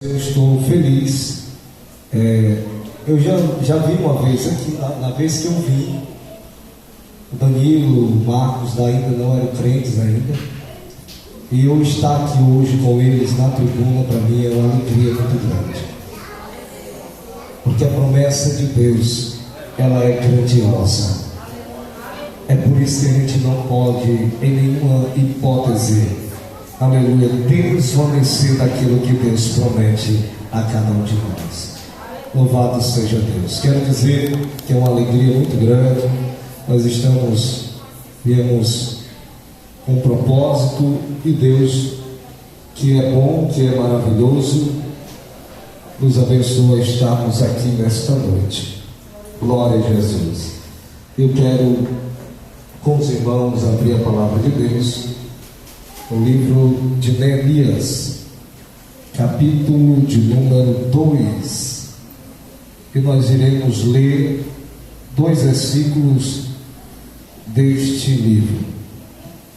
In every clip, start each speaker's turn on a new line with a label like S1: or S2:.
S1: Eu estou feliz. Eu já vi uma vez aqui, na vez que eu vim, o Danilo, o Marcos ainda não eram crentes ainda, e eu estar aqui hoje com eles na tribuna, para mim é uma alegria muito grande, porque a promessa de Deus, ela é grandiosa. É por isso que a gente não pode, em nenhuma hipótese, aleluia, desvanecer daquilo que Deus promete a cada um de nós. Louvado seja Deus. Quero dizer que é uma alegria muito grande. Nós viemos com um propósito, e Deus, que é bom, que é maravilhoso, nos abençoa a estarmos aqui nesta noite. Glória a Jesus. Eu quero, com os irmãos, abrir a palavra de Deus no livro de Neemias, capítulo de número 2, e nós iremos ler 2 versículos deste livro.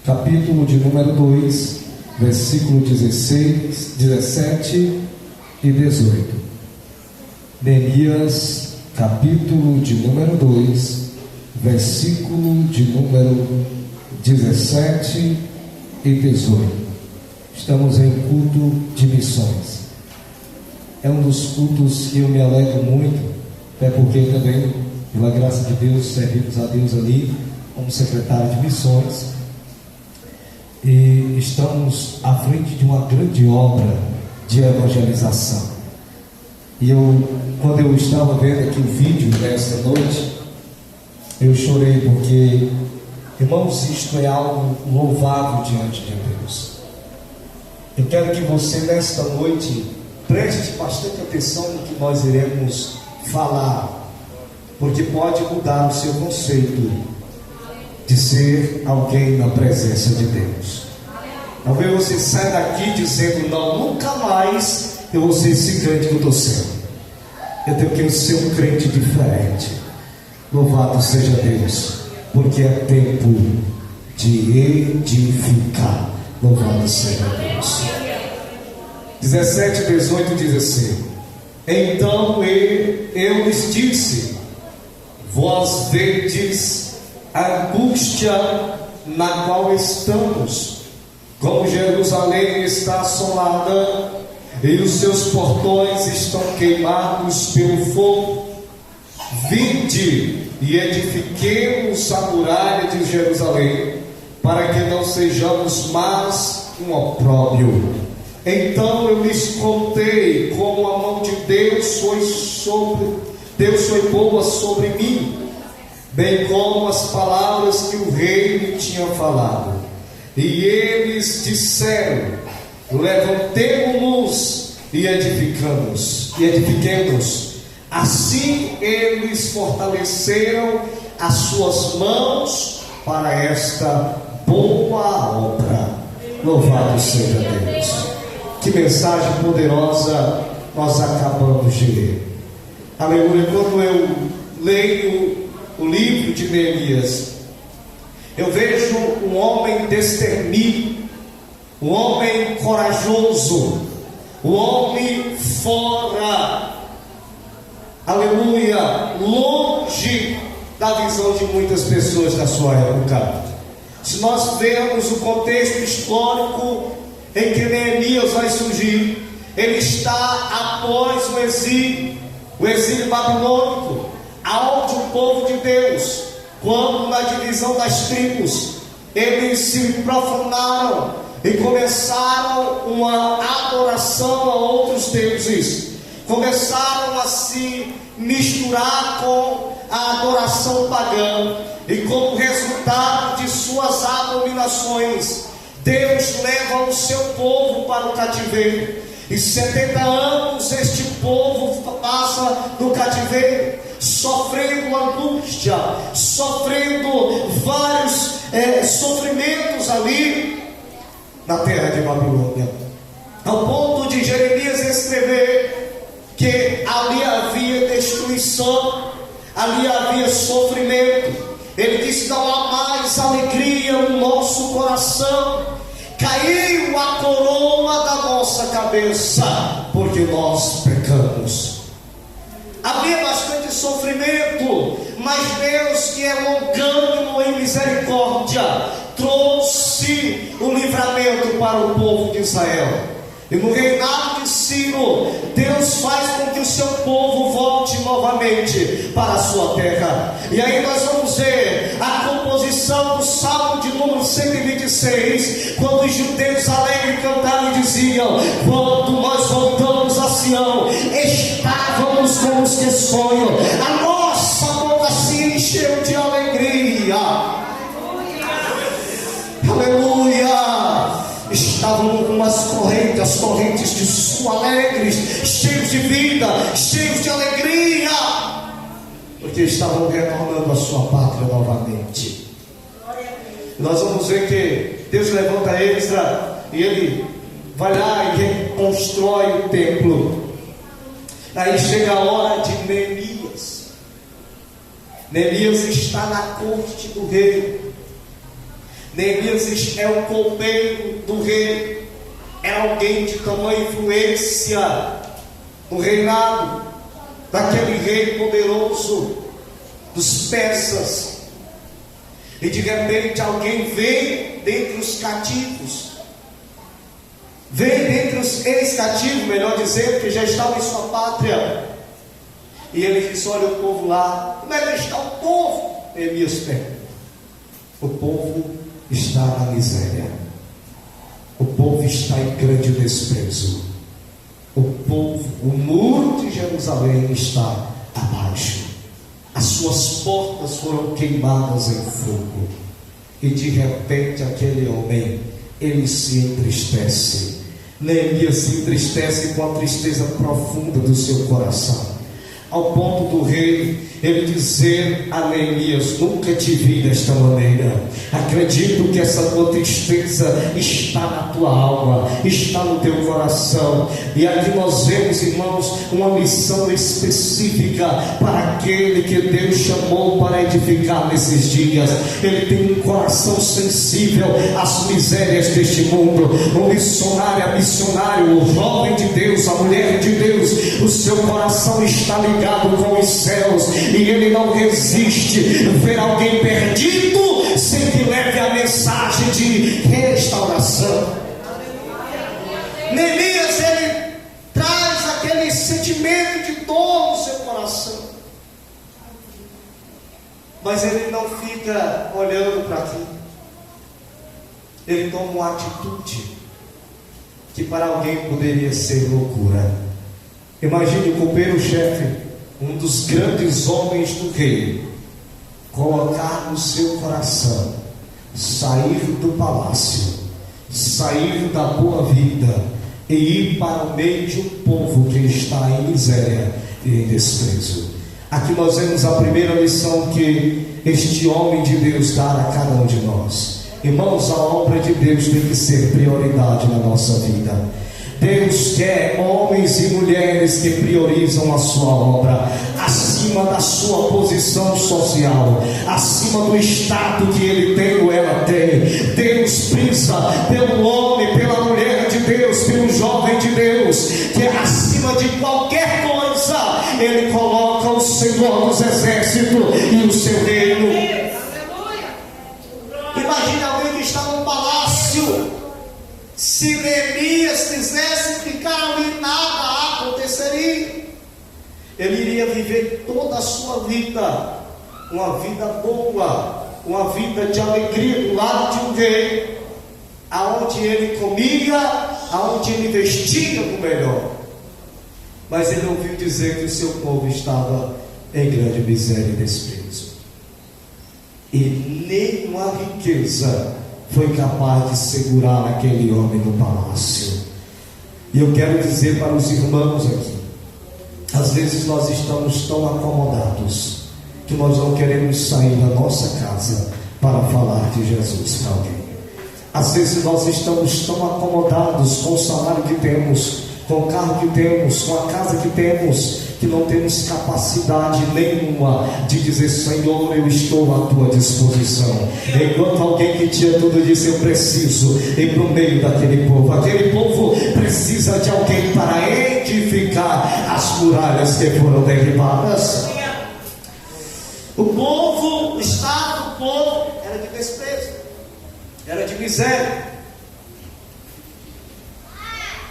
S1: Capítulo de número 2, versículo 16, 17 e 18. Neemias, capítulo de número 2, versículo de número 17 e 18. Estamos em culto de missões. É um dos cultos que eu me alegro muito, até porque também, pela graça de Deus, servimos a Deus ali como secretário de missões, e estamos à frente de uma grande obra de evangelização. E quando eu estava vendo aqui o vídeo nesta noite, eu chorei, porque, irmãos, isto é algo louvável diante de Deus. Eu quero que você nesta noite preste bastante atenção no que nós iremos falar, porque pode mudar o seu conceito de ser alguém na presença de Deus. Talvez você saia daqui dizendo: não, nunca mais eu vou ser esse crente que eu estou sendo. Eu tenho que ser um crente diferente. Louvado seja Deus, porque é tempo de edificar. Louvado seja Deus. 17 e 18 diz assim: então eu lhes disse: vós vedes a angústia na qual estamos, como Jerusalém está assolada, e os seus portões estão queimados pelo fogo. Vinde e edifiquemos a muralha de Jerusalém, para que não sejamos mais um opróbrio. Então eu lhes contei como a mão de Deus foi boa sobre mim, bem como as palavras que o rei me tinha falado. E eles disseram: levantemo-nos e edifiquemos. Assim eles fortaleceram as suas mãos para esta boa obra. Louvado seja Deus. Que mensagem poderosa nós acabamos de ler. Aleluia. Quando eu leio o livro de Neemias, eu vejo um homem destemido, um homem corajoso, um homem fora, aleluia, longe da visão de muitas pessoas da sua época. Se nós vermos o contexto histórico em que Neemias vai surgir, ele está após o exílio babilônico, aonde o povo de Deus, quando na divisão das tribos, eles se profanaram e começaram uma adoração a outros deuses, começaram a se misturar com a adoração pagã, e como resultado de suas abominações, Deus leva o seu povo para o cativeiro, e 70 anos este povo passa no cativeiro, sofrendo angústia, sofrendo vários sofrimentos ali na terra de Babilônia, ao ponto de Jeremias escrever que ali havia destruição, ali havia sofrimento. Ele disse: não há mais alegria no nosso coração, caiu a coroa da nossa cabeça, porque porque nós pecamos. Havia bastante sofrimento, mas Deus, que é longânimo em misericórdia, trouxe o livramento para o povo de Israel. E no reinado de Ciro, Deus faz com que o seu povo volte novamente para a sua terra. E aí nós vamos ver a composição do Salmo de número 126, quando os judeus alegres cantaram e diziam: quando nós voltamos a Sião, estávamos como os que sonham, a nossa boca se encheu de alegria. Aleluia! Estavam com as correntes de sul alegres, cheios de vida, cheios de alegria, porque estavam retornando a sua pátria novamente. Nós vamos ver que Deus levanta Esdras e ele vai lá e reconstrói o templo. Aí chega a hora de Neemias. Neemias está na corte do rei. Neemias é o copeiro do rei, é alguém de tamanha influência no reinado daquele rei poderoso dos persas. E de repente alguém vem dentre os cativos, vem dentre os ex-cativos, melhor dizer, porque já estavam em sua pátria. E ele diz: olha o povo lá. Como é que está o povo? Neemias pergunta. O povo está na miséria, o povo está em grande desprezo, o povo, o muro de Jerusalém está abaixo, as suas portas foram queimadas em fogo. E de repente aquele homem, ele se entristece. Neemias se entristece com a tristeza profunda do seu coração, ao ponto do rei ele dizer a Neemias: nunca te vi desta maneira. Acredito que essa tua tristeza está na tua alma, está no teu coração. E aqui nós vemos, irmãos, uma missão específica para aquele que Deus chamou para edificar nesses dias. Ele tem um coração sensível às misérias deste mundo. O missionário, o jovem de Deus, a mulher de Deus, o seu coração está ligado com os céus, e ele não resiste ver alguém perdido sem que leve a mensagem de restauração. Neemias, ele traz aquele sentimento de dor no seu coração, mas ele não fica olhando para aquilo. Ele toma uma atitude que para alguém poderia ser loucura. Imagine o copeiro-chefe, um dos grandes homens do rei, colocar no seu coração sair do palácio, sair da boa vida e ir para o meio de um povo que está em miséria e em desprezo. Aqui nós vemos a primeira lição que este homem de Deus dá a cada um de nós. Irmãos, a obra de Deus tem que ser prioridade na nossa vida. Deus quer homens e mulheres que priorizam a sua obra acima da sua posição social, acima do estado que ele tem ou ela tem. Deus prisa pelo homem, pela mulher de Deus, pelo jovem de Deus, que acima de qualquer coisa ele coloca o Senhor dos exércitos e o seu reino. Imagine alguém que está num palácio. Se Neemias quisesse ficar ali, nada aconteceria. Ele iria viver toda a sua vida, uma vida boa, uma vida de alegria do lado de um rei, aonde ele comia, aonde ele vestia o melhor. Mas ele ouviu dizer que o seu povo estava em grande miséria e desprezo, e nenhuma riqueza foi capaz de segurar aquele homem no palácio. E eu quero dizer para os irmãos aqui, às vezes nós estamos tão acomodados que nós não queremos sair da nossa casa para falar de Jesus para alguém. Às vezes nós estamos tão acomodados com o salário que temos com o carro que temos, com a casa que temos, que não temos capacidade nenhuma de dizer: Senhor, eu estou à tua disposição. Enquanto alguém que tinha tudo disse: eu preciso ir para o meio daquele povo. Aquele povo precisa de alguém para edificar as muralhas que foram derribadas. O povo, o estado do povo era de desprezo, era de miséria.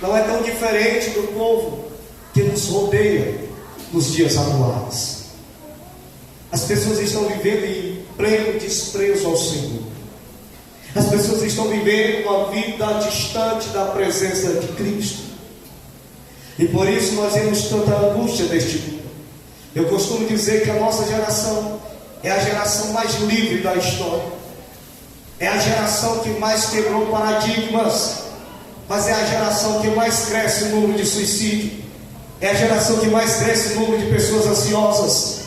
S1: Não é tão diferente do povo que nos rodeia nos dias atuais. As pessoas estão vivendo em pleno desprezo ao Senhor. As pessoas estão vivendo uma vida distante da presença de Cristo. E por isso nós vemos tanta angústia deste mundo. Eu costumo dizer que a nossa geração é a geração mais livre da história. É a geração que mais quebrou paradigmas. Mas é a geração que mais cresce o número de suicídio. É a geração que mais cresce o número de pessoas ansiosas,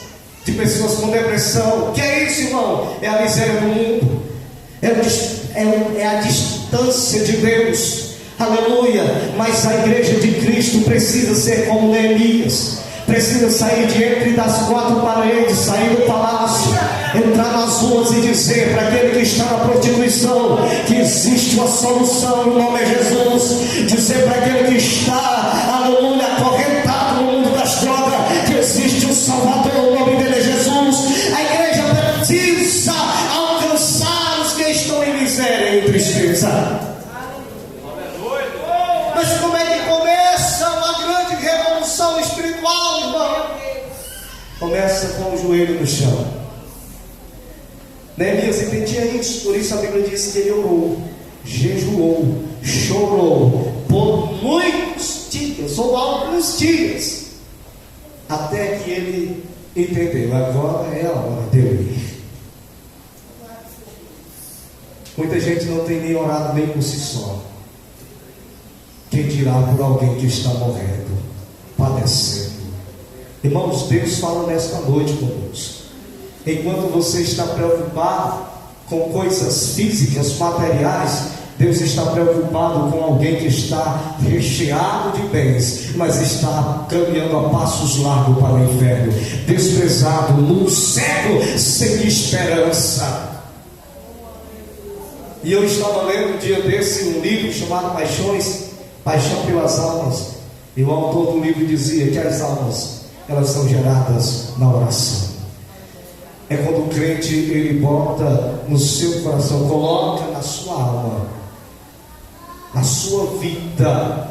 S1: de pessoas com depressão. Que é isso, irmão? É a miséria do mundo. É a distância de Deus. Aleluia. Mas a igreja de Cristo precisa ser como Neemias. Precisa sair de entre das quatro paredes, sair do palácio, entrar nas ruas e dizer para aquele que está na prostituição que existe uma solução, o nome é Jesus. Dizer para aquele que está, aleluia, acorrentado no mundo das drogas, que existe um Salvador, o nome dele é Jesus. A igreja precisa alcançar os que estão em miséria e em tristeza. Mas como é que começa uma grande revolução espiritual, irmão? Começa com o joelho no chão. Neemias entendia isso, por isso a Bíblia diz que ele orou, jejuou, chorou por muitos dias, ou alguns dias, até que ele entendeu: agora é a hora de eu ir. Muita gente não tem nem orado nem por si só. Quem dirá por alguém que está morrendo, padecendo? Irmãos, Deus fala nesta noite conosco. Enquanto você está preocupado com coisas físicas, materiais, Deus está preocupado com alguém que está recheado de bens, mas está caminhando a passos largos para o inferno, desprezado, nu, cego, sem esperança. E eu estava lendo um dia desse um livro chamado Paixão pelas Almas, e o autor do livro dizia que as almas, elas são geradas na oração. É quando o crente, ele bota no seu coração, coloca na sua alma, na sua vida,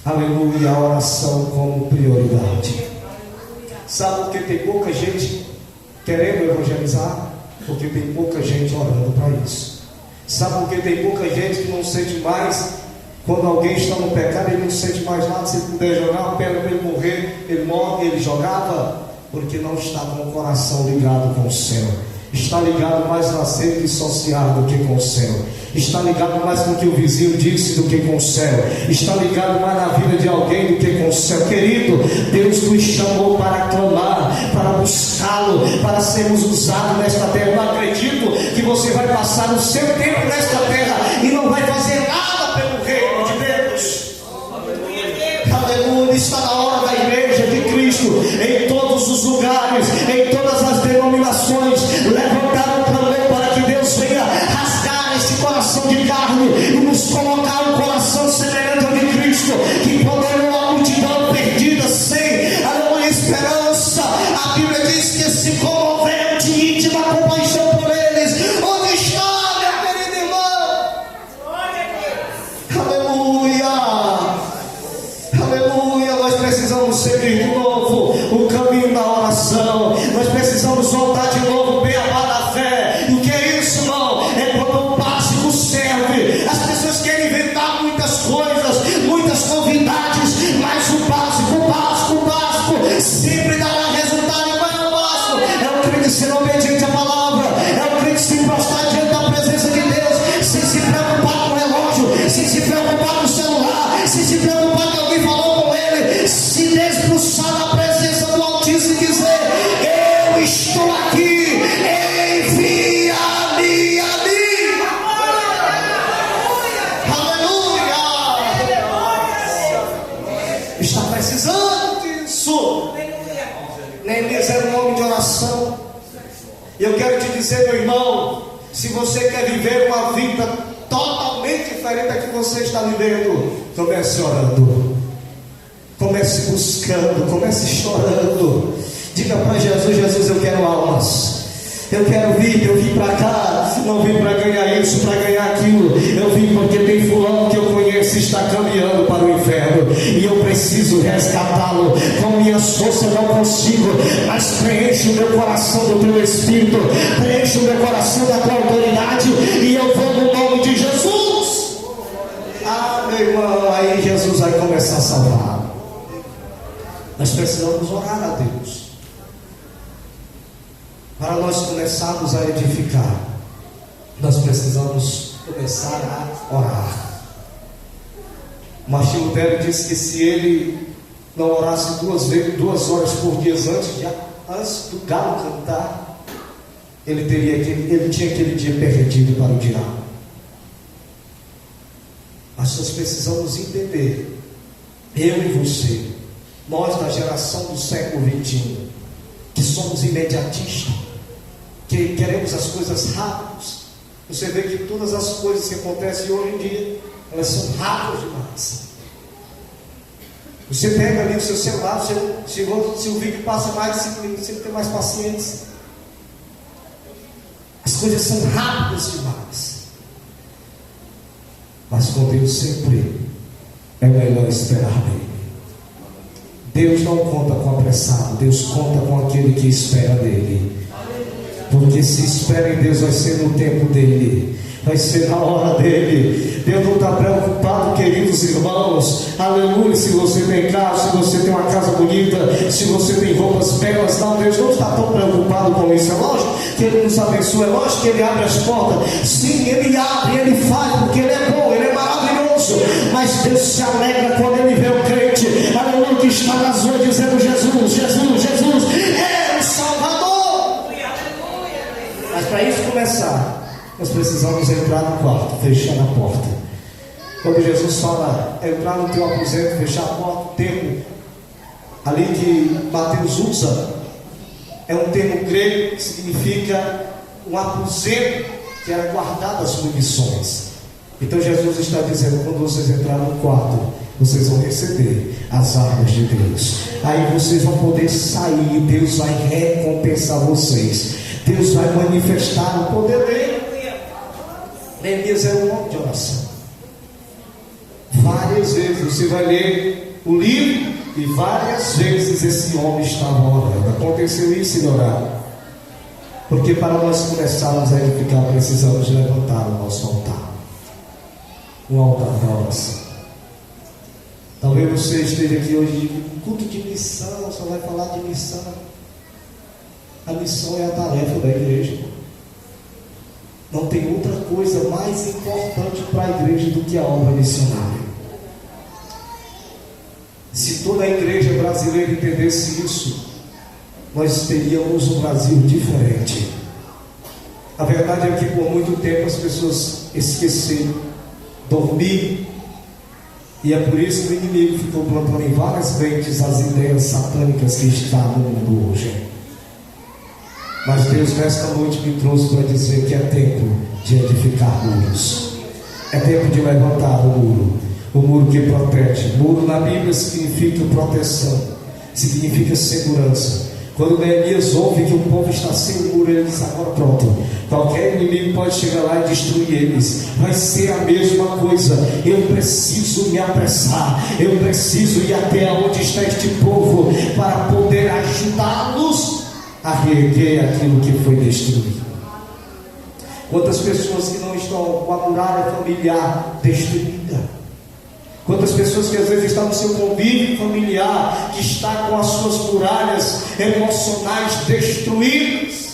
S1: aleluia, a oração como prioridade. Sabe por que tem pouca gente querendo evangelizar? Porque tem pouca gente orando para isso. Sabe por que tem pouca gente que não sente mais? Quando alguém está no pecado, ele não sente mais nada. Se puder jogar uma pedra para ele morrer, ele morre, ele jogava, porque não está com o coração ligado com o céu. Está ligado mais na rede social do que com o céu. Está ligado mais com o que o vizinho disse do que com o céu. Está ligado mais na vida de alguém do que com o céu. Querido, Deus nos chamou para clamar, para buscá-lo, para sermos usados nesta terra. Eu não acredito que você vai passar o seu tempo nesta terra e não vai fazer nada pelo reino de Deus. Aleluia. Está na hora da igreja de Cristo, em todos os lugares, em todas as denominações, levantar um clamor para que Deus venha rasgar esse coração de carne e nos colocar um coração semelhante ao de Cristo, que poderá uma multidão perdida sem a esperança. A Bíblia diz que se comoveram de íntima compaixão por eles. Onde está, meu querido irmão? Aleluia, aleluia. Nós precisamos seguir de novo o caminho da oração. Nós precisamos voltar de novo o beabá da fé. E o que é isso, irmão? É quando o básico serve. As pessoas querem inventar muitas coisas, muitas novidades, mas o básico sempre dará resultado. E qual é o básico? É o crente ser obediente à palavra, é o crente se prostrar diante da presença de Deus, sem se preocupar com o relógio, sem se preocupar com o celular, sem se preocupar que alguém falou com ele, se despulsar da precisando disso. Neemias era um homem de oração. E eu quero te dizer, meu irmão, se você quer viver uma vida totalmente diferente da que você está vivendo, comece orando, comece buscando, comece chorando. Diga para Jesus: Jesus, eu quero almas. Eu quero vir, eu vim para cá, não vim para ganhar isso, para ganhar aquilo. Eu vim porque tem fulano que eu conheço está caminhando para o inferno e eu preciso resgatá-lo. Com minhas forças não consigo, mas preenche o meu coração do teu Espírito, preenche o meu coração da tua autoridade, e eu vou no nome de Jesus. Ah, meu irmão, aí Jesus vai começar a salvar. Nós precisamos orar a Deus para nós começarmos a edificar. Nós precisamos começar a orar. Martinho Lutero disse que se ele não orasse 2 horas por dia antes do galo cantar, ele tinha aquele dia perdido para o diabo. Mas nós precisamos entender, eu e você, nós da geração do século XXI, que somos imediatistas, que queremos as coisas rápidas. Você vê que todas as coisas que acontecem hoje em dia, elas são rápidas demais. Você pega ali o seu celular, se o vídeo passa mais de 5 minutos, você não tem mais paciência. As coisas são rápidas demais. Mas com Deus sempre é melhor esperar nele. Deus não conta com apressado, Deus conta com aquele que espera dele. Porque se espera em Deus, vai ser no tempo dele, vai ser na hora dele. Deus não está preocupado, queridos irmãos, aleluia, se você tem carro, se você tem uma casa bonita, se você tem roupas belas. Não, Deus não está tão preocupado com isso. É lógico que Ele nos abençoa, é lógico que Ele abre as portas. Sim, Ele abre, Ele faz, porque Ele é bom, Ele é maravilhoso. Mas Deus se alegra quando Ele vê o crente, aleluia, que está nas ruas dizendo: Jesus, Jesus, Jesus é o Salvador. Mas para isso começar, nós precisamos entrar no quarto, fechar a porta. Quando Jesus fala entrar no teu aposento, fechar a porta, o termo ali que Mateus usa é um termo grego que significa um aposento que era guardado as munições. Então Jesus está dizendo: quando vocês entrarem no quarto, vocês vão receber as armas de Deus. Aí vocês vão poder sair, Deus vai recompensar vocês, Deus vai manifestar o poder dele. Neemias era um homem de oração. Várias vezes você vai ler o livro e várias vezes esse homem estava orando. Aconteceu isso em orar. Porque para nós começarmos a edificar, precisamos levantar o nosso altar. Um altar da oração. Talvez você esteja aqui hoje, culto de missão, só vai falar de missão. A missão é a tarefa da igreja. Não tem outra coisa mais importante para a igreja do que a obra missionária. Se toda a igreja brasileira entendesse isso, nós teríamos um Brasil diferente. A verdade é que por muito tempo as pessoas esqueceram, dormiram, e é por isso que o inimigo ficou plantando em várias mentes as ideias satânicas que estão no mundo hoje. Mas Deus nesta noite me trouxe para dizer que é tempo de edificar muros, é tempo de levantar o muro que protege. Muro na Bíblia significa proteção, significa segurança. Quando Neemias ouve que o povo está sem muro, ele diz: agora pronto, qualquer inimigo pode chegar lá e destruir eles, vai ser a mesma coisa. Eu preciso me apressar, eu preciso ir até onde está este povo para poder ajudá-los a reerguer aquilo que foi destruído. Quantas pessoas que não estão com a muralha familiar destruída? Quantas pessoas que às vezes estão no seu convívio familiar, que está com as suas muralhas emocionais destruídas?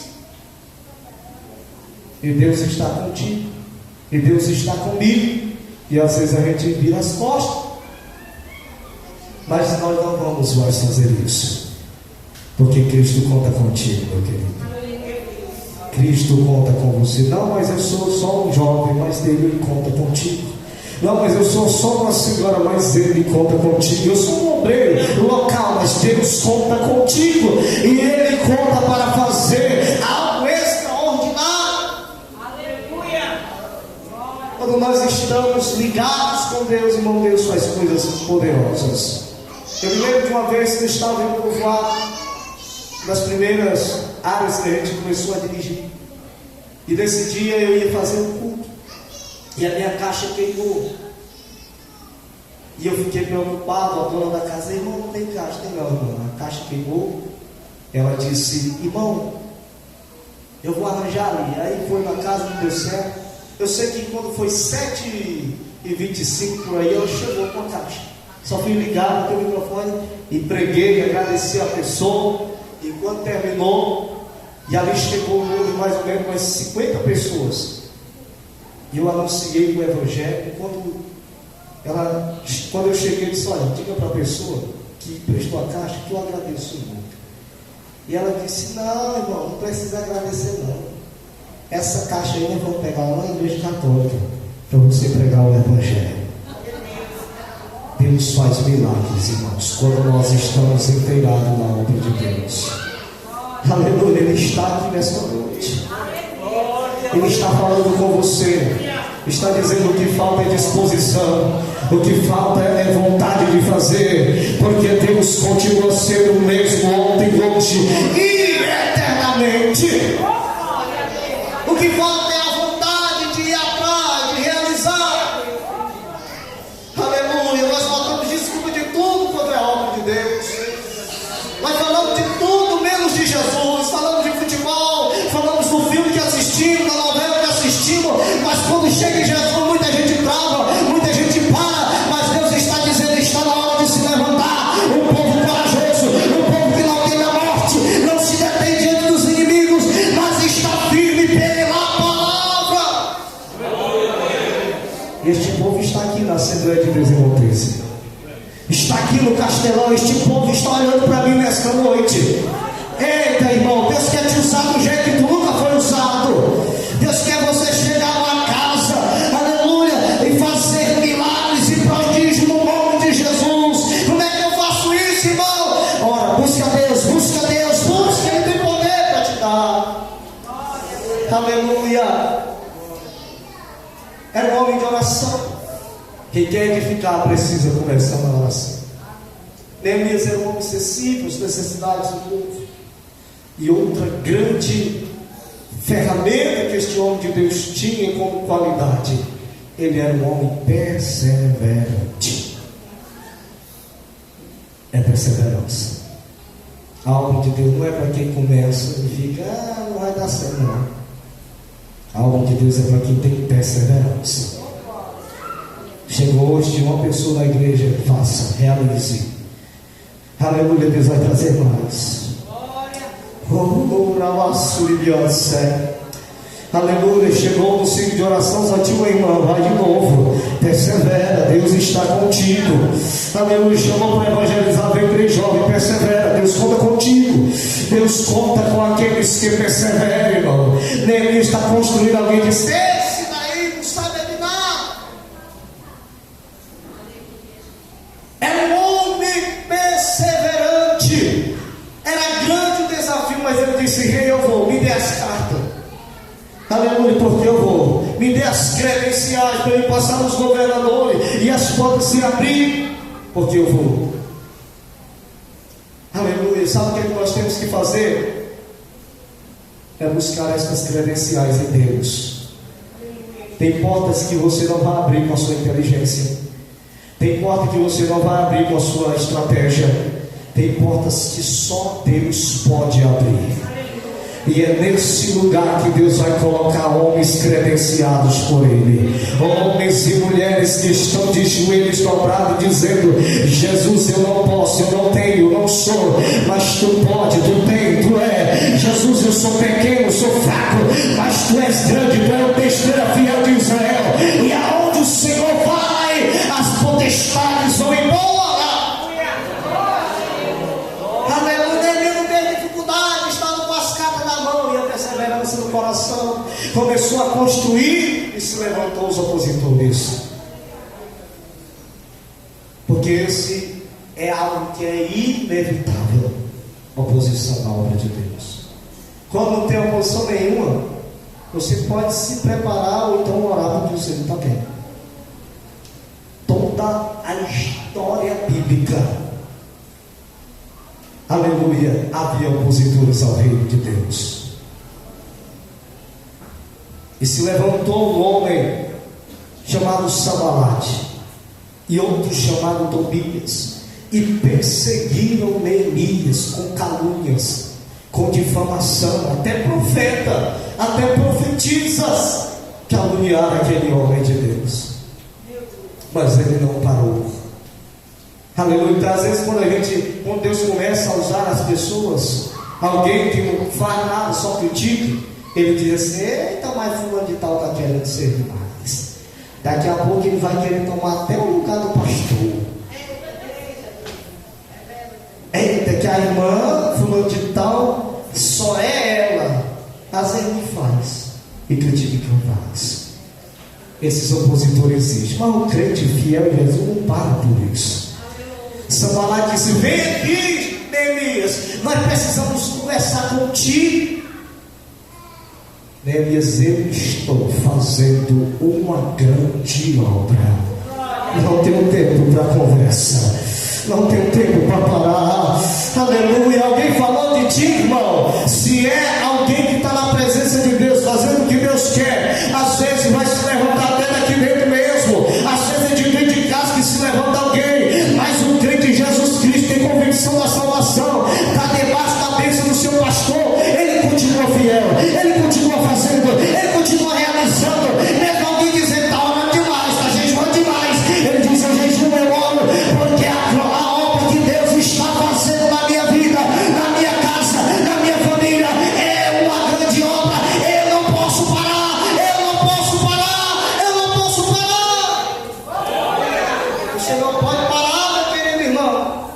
S1: E Deus está contigo, e Deus está comigo, e às vezes a gente vira as costas, mas nós não vamos mais fazer isso, porque Cristo conta contigo, meu querido. Cristo conta com você. Não, mas eu sou só um jovem, mas Ele conta contigo. Não, mas eu sou só uma senhora, mas Ele conta contigo. Eu sou um obreiro local, mas Deus conta contigo. E Ele conta para fazer algo extraordinário. Aleluia! Quando nós estamos ligados com Deus, irmão, Deus faz coisas poderosas. Eu me lembro de uma vez que eu estava em um povoado, das primeiras áreas que a gente começou a dirigir. E nesse dia eu ia fazer um culto. E a minha caixa queimou. E eu fiquei preocupado. A dona da casa: irmão, não tem caixa. Tem não, irmão. A caixa queimou. Ela disse: irmão, eu vou arranjar ali. Aí foi na casa, não deu certo. Eu sei que quando foi 7h25 por aí, ela chegou com a caixa. Só fui ligar, botei o microfone e preguei, agradeci a pessoa. E quando terminou, e ali chegou um número de mais ou menos umas 50 pessoas. E eu anunciei o Evangelho. Quando eu cheguei, eu disse: olha, diga para a pessoa que prestou a caixa que eu agradeço muito. E ela disse: não, irmão, não precisa agradecer não. Essa caixa aí nós vamos pegar lá na igreja católica para você pregar o Evangelho. Deus faz milagres, irmãos, quando nós estamos inteirados na obra de Deus. Aleluia, Ele está aqui nesta noite. Ele está falando com você. Está dizendo: o que falta é disposição, o que falta é vontade de fazer, porque Deus continua sendo o mesmo ontem, hoje e eternamente. O que falta é a vontade de ir atrás, de realizar. Aleluia. Nós falamos desculpa de tudo quando é obra de Deus. Nós falamos de tudo menos de Jesus. Falamos de futebol, falamos do filme que assistimos, da novela que assistimos. Mas quando chega em Jesus, muita gente trava, muita gente para. Mas Deus está dizendo: está na hora de se levantar. Um povo corajoso, um povo que não teme a morte, não se detém diante dos inimigos, mas está firme pela palavra. Este povo está aqui na Assembleia de Deus em Montes. Está aqui no Castelão. Este povo está olhando para mim nesta noite. Eita, irmão, Deus quer te usar do jeito que tu nunca foi usado. Deus quer você chegar numa casa, aleluia, e fazer milagres e prodígios no nome de Jesus. Como é que eu faço isso, irmão? Ora, busca Deus, busca Deus, busca. Ele tem poder para te dar. Aleluia. Era um homem de oração. Quem quer edificar precisa começar na oração. Neemias era um homem sensível às necessidades do povo. E outra grande ferramenta que este homem de Deus tinha como qualidade: ele era um homem perseverante. É perseverança. A obra de Deus não é para quem começa e fica: não vai dar certo, não. A obra de Deus é para quem tem perseverança. Chegou hoje de uma pessoa na igreja: faça, realize. Aleluia, Deus vai trazer mais. Aleluia, chegou no ciclo de oração, só tinha uma irmã: vai de novo, persevera, Deus está contigo. Aleluia, chamou para evangelizar, vem três jovens: persevera, Deus conta contigo. Deus conta com aqueles que perseveram, irmão. Neemias está construindo alguém que disse: esse daí não sabe de nada. Era um homem perseverante. Era grande o desafio, mas ele disse: rei, eu vou, me dê as cartas. Aleluia, porque eu vou. Me dê as credenciais para eu passar nos governadores e as portas se abrir, porque eu vou. Aleluia. Sabe o que nós temos que fazer? É buscar essas credenciais em Deus. Tem portas que você não vai abrir com a sua inteligência. Tem portas que você não vai abrir com a sua estratégia. Tem portas que só Deus pode abrir. E é nesse lugar que Deus vai colocar homens credenciados por Ele. Homens e mulheres que estão de joelhos dobrados, dizendo: Jesus, eu não posso, eu não tenho, eu não sou, mas Tu pode, Tu tem, Tu é. Jesus, eu sou pequeno, sou fraco, mas Tu és grande, Tu é o besteira fiel de Israel. E aonde o Senhor vai, as potestades vão embora. No coração, começou a construir e se levantou os opositores. Porque esse é algo que é inevitável, oposição na obra de Deus. Quando não tem oposição nenhuma, você pode se preparar ou então orar porque você não está bem. Toda a história bíblica, aleluia, havia opositores ao reino de Deus. E se levantou um homem chamado Sambalate e outro chamado Tobias, e perseguiram Neemias com calúnias, com difamação. Até profeta, até profetisas caluniaram aquele homem de Deus, mas ele não parou. Aleluia. Então, às vezes quando Deus começa a usar as pessoas, alguém que não faz nada, só critica, ele diz assim: eita, mas fulano de tal está querendo ser demais. Daqui a pouco ele vai querer tomar até o lugar do pastor. Eita, que a irmã fulano de tal só é ela. Às vezes me faz e critica quem faz. Esses opositores existem, mas o crente fiel em Jesus não para por isso. Sambalate disse: vem aqui, Neemias, nós precisamos conversar contigo. Neemias: eu estou fazendo uma grande obra, não tenho tempo para conversa, não tenho tempo para parar. Aleluia. Alguém falou de ti, irmão? Se é alguém que está na presença de Deus, fazendo o que Deus quer, às vezes vai se levantar até daqui dentro mesmo, às vezes é de dentro de casa que se levanta alguém, mas o crente em Jesus Cristo tem convicção da salvação, está debaixo da bênção do seu pastor, ele continua fiel, ele continua fazendo, ele continua realizando. Mesmo alguém dizer: está orando demais, está jejuando demais, ele diz: eu jejuo, eu oro, porque a obra que Deus está fazendo na minha vida, na minha casa, na minha família, é uma grande obra. Eu não posso parar, eu não posso parar, eu não posso parar. Você não pode parar, meu querido irmão,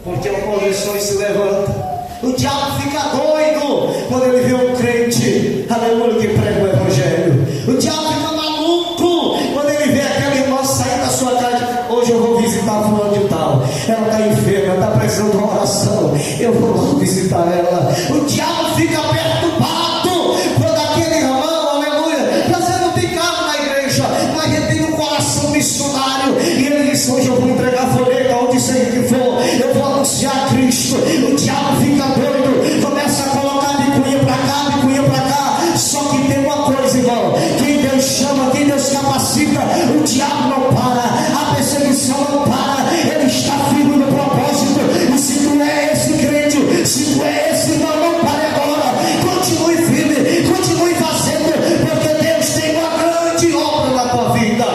S1: porque oposições se levantam. O diabo fica doido quando ele vê um crente, aleluia, que prega o evangelho. O diabo fica maluco quando ele vê aquela irmã sair da sua casa: hoje eu vou visitar fulano de tal, ela está enferma, ela está precisando de uma oração, eu vou visitar ela. O diabo fica perturbado quando aquele irmão, aleluia, às vezes não tem carro na igreja, mas ele tem um coração missionário, e ele diz: hoje eu vou entregar folheto onde seja que for, eu vou anunciar Cristo. O diabo fica doido, começa a colocar bicuinha para cá, bicuinha para cá. Só que tem uma coisa, irmão: quem Deus chama, quem Deus capacita, o diabo não para, a perseguição não para, ele está firme no propósito. E se tu é esse crente, se tu é esse irmão, não pare agora, continue firme, continue fazendo, porque Deus tem uma grande obra na tua vida.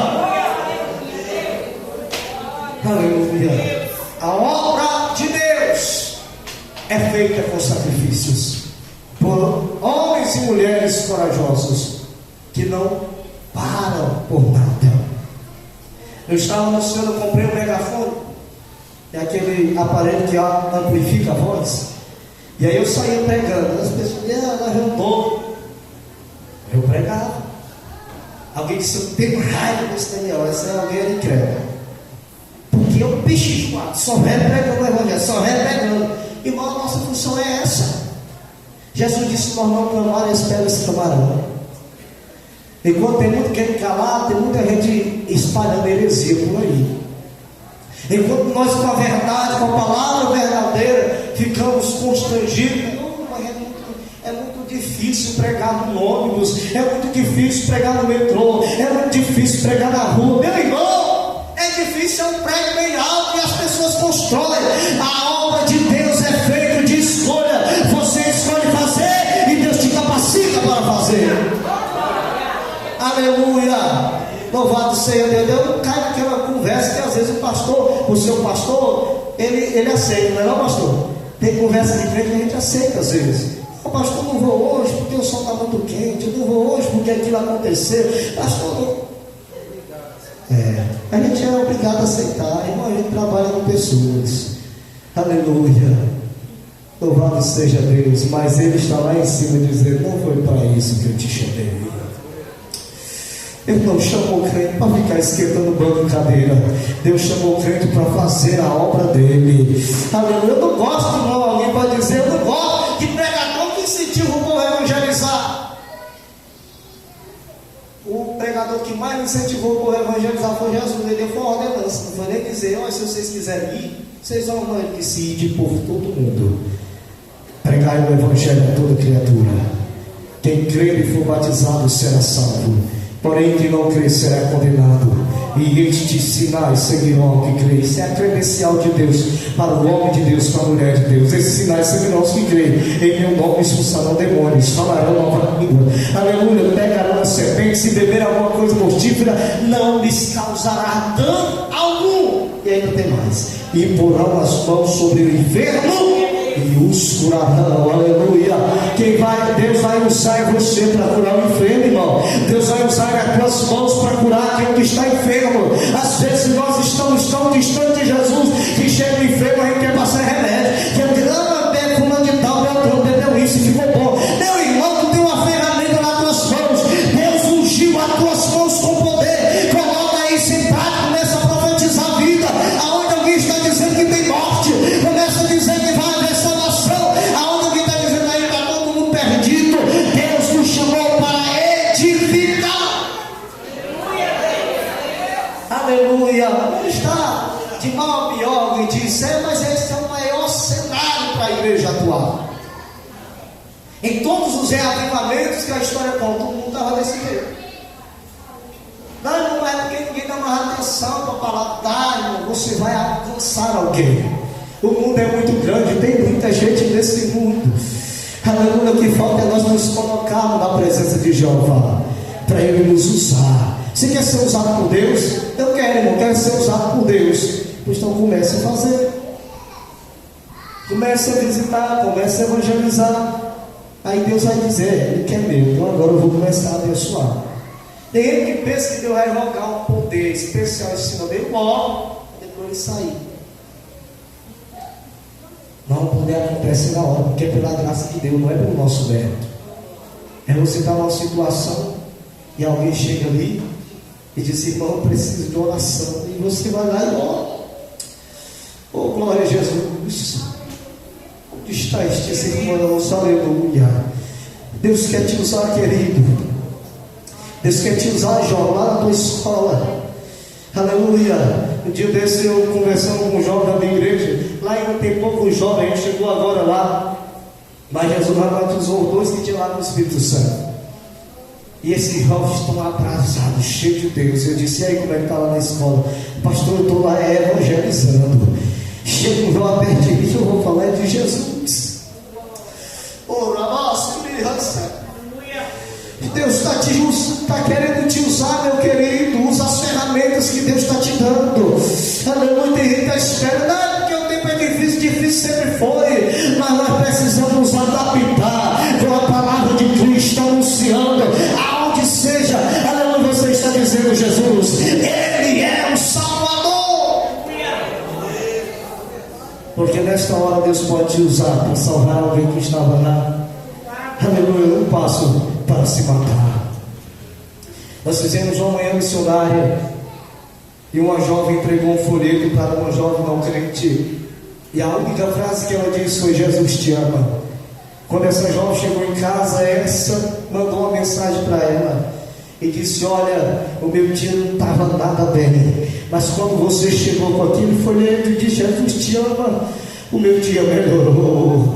S1: Aleluia. A obra de Deus é feita com sacrifícios, por homens e mulheres corajosos que não param por nada. Eu estava anunciando, eu comprei um megafone, é aquele aparelho que amplifica a voz, e aí eu saía pregando. As pessoas diziam: ah, eu não. Eu pregava. Alguém disse: eu tenho raiva desse Daniel. Esse é alguém incrédulo, porque eu peixe só vai pregando o evangelho, só vai pregando. Irmão, a nossa função é essa. Jesus disse: nós não clamar as pedras clamarão. Enquanto tem muito querendo calar, tem muita gente espalhando heresia por aí. Enquanto nós, com a verdade, com a palavra verdadeira, ficamos constrangidos. É muito difícil pregar no ônibus, é muito difícil pregar no metrô, é muito difícil pregar na rua. Meu irmão, é difícil, é um prego bem alto e as pessoas constroem. A obra de Deus é feita de escolha. Você escolhe fazer e Deus te capacita para fazer. Aleluia. Louvado seja Deus. Eu não caio naquela conversa que às vezes o seu pastor, ele aceita, não é não, pastor? Tem conversa de crente que a gente aceita às vezes. O pastor, não vou hoje porque o sol está muito quente, eu não vou hoje porque aquilo aconteceu. Pastor, a gente é obrigado a aceitar, irmão, a gente trabalha com pessoas. Aleluia. Louvado seja Deus. Mas ele está lá em cima dizendo: não foi para isso que eu te chamei. Ele não chamou o crente para ficar esquentando banco e cadeira. Deus chamou o crente para fazer a obra dele. Aleluia. Eu não gosto, não. Alguém pode dizer, eu não gosto de pregador que incentiva o povo a evangelizar. O pregador que mais incentivou o povo a evangelizar foi Jesus. Ele deu uma ordenança. Não foi nem dizer, olha, se vocês quiserem ir, vocês vão, não. Ele disse, ir por todo mundo. Pregai o evangelho a toda criatura. Quem crer e for batizado será salvo. Porém, quem não crer será condenado. E estes sinais seguirão ao que crê. Isso é a credencial de Deus para o homem de Deus, para a mulher de Deus. Esses sinais seguirão aos que creem. Em meu nome expulsarão demônios, falarão nova língua. Aleluia. Pegarão as serpentes e beber alguma coisa mortífera, não lhes causará dano algum. E ainda tem mais. E porão as mãos sobre o enfermo e os curarão. Aleluia. Deus vai usar você para curar o enfermo, irmão. Deus vai usar as tuas mãos para curar aquele que está enfermo. Às vezes nós estamos tão distantes de Jesus que chega o enfermo, a gente quer passar remédio, quer dizer, fulano de tal, bebeu isso e ficou bom. Meu irmão, tu tem uma ferramenta nas tuas mãos. Deus ungiu as tuas mãos com poder. Coloca isso em prática, começa a profetizar a vida. Aonde alguém está dizendo que tem morte, começa a dizer que vai haver salvação. Aonde alguém está dizendo aí está todo mundo perdido, Deus nos chamou para edificar. Aleluia. Não está de mal a pior, alguém diz, mas esse é o maior cenário para a igreja atual. Em todos os reavivamentos que a história conta, todo mundo estava desse jeito. Não é porque ninguém dá mais atenção para falar, irmão, você vai alcançar alguém. O mundo é muito grande, tem muita gente nesse mundo. Aleluia, o que falta é nós nos colocarmos na presença de Jeová, para Ele nos usar. Você quer ser usado por Deus? Eu quero, irmão, quero ser usado por Deus. Pois então comece a fazer. Comece a visitar, comece a evangelizar. Aí Deus vai dizer, Ele quer meu, então agora eu vou começar a abençoar. Tem ele que pensa que Deus vai rogar um poder especial em cima dele, logo, depois ele sair. Não, o poder acontece na hora, porque é pela graça de Deus, não é pelo nosso mérito. É você estar numa situação e alguém chega ali e diz, irmão, eu preciso de oração. E você vai lá e ora. Oh, glória a Jesus. Onde está estes irmãos? Aleluia. Deus quer te usar, querido. Deus quer te usar, João, lá na tua escola. Aleluia. Um dia desse eu conversando com um jovem da minha igreja. Lá ainda tem poucos jovens, a gente chegou agora lá. Mas Jesus já batizou dois que tinham lá no Espírito Santo. E esses jovens estão atrasados, cheios de Deus. Eu disse, e aí, como é que está lá na escola? Pastor, eu estou lá evangelizando. Chega um jovem perto de mim, eu vou falar de Jesus. Deus está querendo te usar, meu querido. Usa as ferramentas que Deus está te dando. Aleluia. Tem gente que está esperando, não, porque o tempo é difícil, difícil sempre foi. Mas nós precisamos nos adaptar com a palavra de Cristo anunciando, aonde seja. Aleluia. Você está dizendo, Jesus, Ele é o Salvador. Porque nesta hora Deus pode te usar para salvar alguém que estava lá. Aleluia. Um passo para se matar. Nós fizemos uma manhã missionária e uma jovem entregou um folheto para uma jovem não crente, e a única frase que ela disse foi, Jesus te ama. Quando essa jovem chegou em casa, essa mandou uma mensagem para ela e disse, olha, o meu dia não estava nada bem, mas quando você chegou com aquele folheto e disse, Jesus te ama, o meu dia melhorou.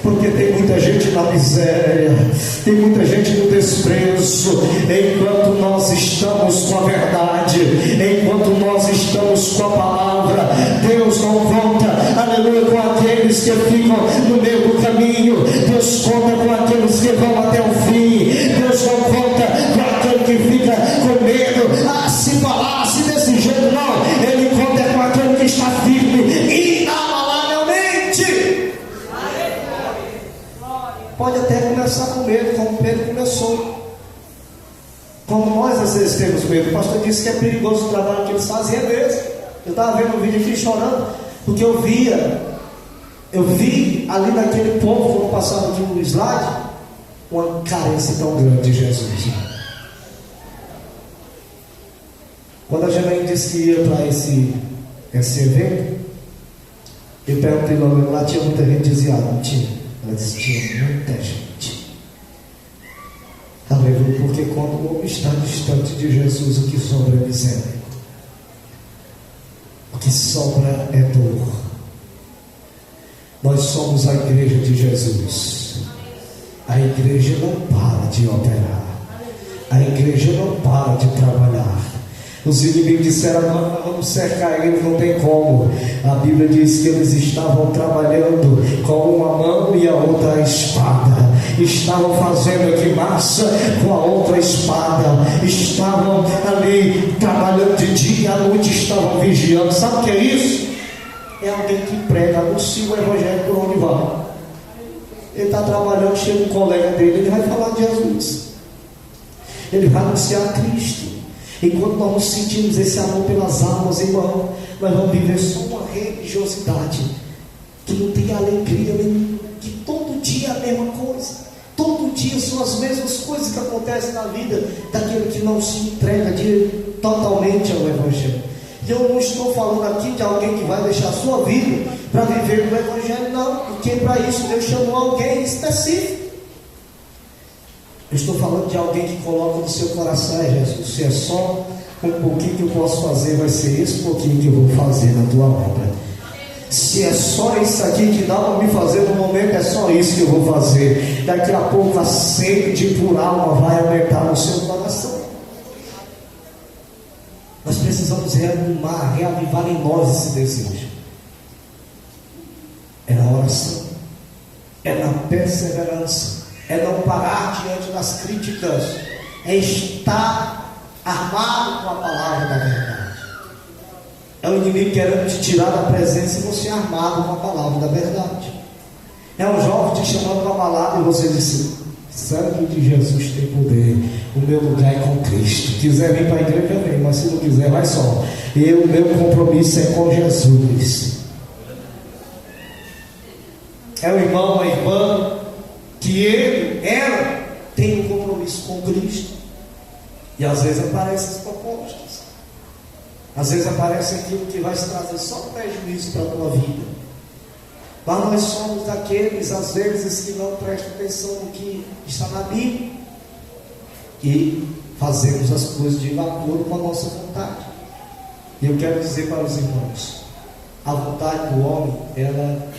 S1: Porque tem muita gente na miséria, tem muita gente no desprezo. Enquanto nós estamos com a verdade, enquanto nós estamos com a palavra, Deus não conta, aleluia, com aqueles que ficam no meio do caminho. Deus conta com aqueles que vão até o fim. Deus não conta com aquele que fica com medo, se falar, se desse jeito, não. Ele conta com aquele que está firme e inabalávelmente. Pode até começar com medo, como Pedro começou. Como nós às vezes temos medo. O pastor disse que é perigoso o trabalho que eles fazem, é mesmo. Eu estava vendo um vídeo aqui chorando, porque eu vi ali naquele povo, quando passava aqui no slide, uma carência tão grande de Jesus. Quando a Janaína disse que ia para esse evento, eu perguntei lá tinha muita gente, dizia, não tinha. Ela disse, tinha muita gente. Aleluia, porque quando o homem está distante de Jesus, o que sobra é miséria. O que sobra é dor. Nós somos a igreja de Jesus. A igreja não para de operar. A igreja não para de trabalhar. Os inimigos disseram, agora nós vamos cercar eles, não tem como. A Bíblia diz que eles estavam trabalhando com uma mão e a outra a espada. Estavam fazendo aqui massa com a outra espada. Estavam ali trabalhando de dia, à noite estavam vigiando. Sabe o que é isso? É alguém que prega, anuncia o evangelho por onde vai. Ele está trabalhando, chega um colega dele, ele vai falar de Jesus. Ele vai anunciar Cristo. E quando nós nos sentimos esse amor pelas almas, irmão, nós vamos viver só uma religiosidade que não tem alegria nenhuma, que todo dia é a mesma coisa, todo dia são as mesmas coisas que acontecem na vida daquele que não se entrega totalmente ao Evangelho. E eu não estou falando aqui de alguém que vai deixar a sua vida para viver o Evangelho, não, porque para isso Deus chamou alguém específico. Eu estou falando de alguém que coloca no seu coração, Jesus, se é só um pouquinho que eu posso fazer, vai ser esse pouquinho que eu vou fazer na tua obra. Se é só isso aqui que dá para me fazer no momento, é só isso que eu vou fazer. Daqui a pouco a sede por alma vai aumentar no seu coração. Nós precisamos reanimar, reavivar em nós esse desejo. É na oração, é na perseverança, é não parar diante das críticas, é estar armado com a palavra da verdade. É o inimigo querendo te tirar da presença e você armado com a palavra da verdade. É um jovem te chamando para a palavra e você disse, sangue de Jesus tem poder, o meu lugar é com Cristo. Quiser vir para a igreja, vem, mas se não quiser, vai só. O meu compromisso é com Jesus. É o irmão, a irmã, que ela tem um compromisso com Cristo. E às vezes aparecem as propostas. Às vezes aparece aquilo que vai se trazer só prejuízo para a tua vida. Mas nós somos daqueles, às vezes, que não prestam atenção no que está na Bíblia e fazemos as coisas de acordo com a nossa vontade. E eu quero dizer para os irmãos, a vontade do homem, ela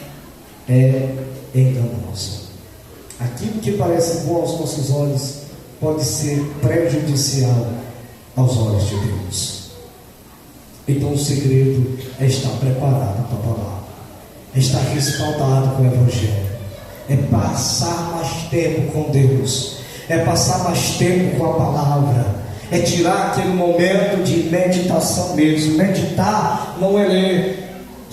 S1: é enganosa. Aquilo que parece bom aos nossos olhos pode ser prejudicial aos olhos de Deus. Então o segredo é estar preparado para a palavra, é estar respaldado com o Evangelho, é passar mais tempo com Deus, é passar mais tempo com a palavra, é tirar aquele momento de meditação mesmo. Meditar não é ler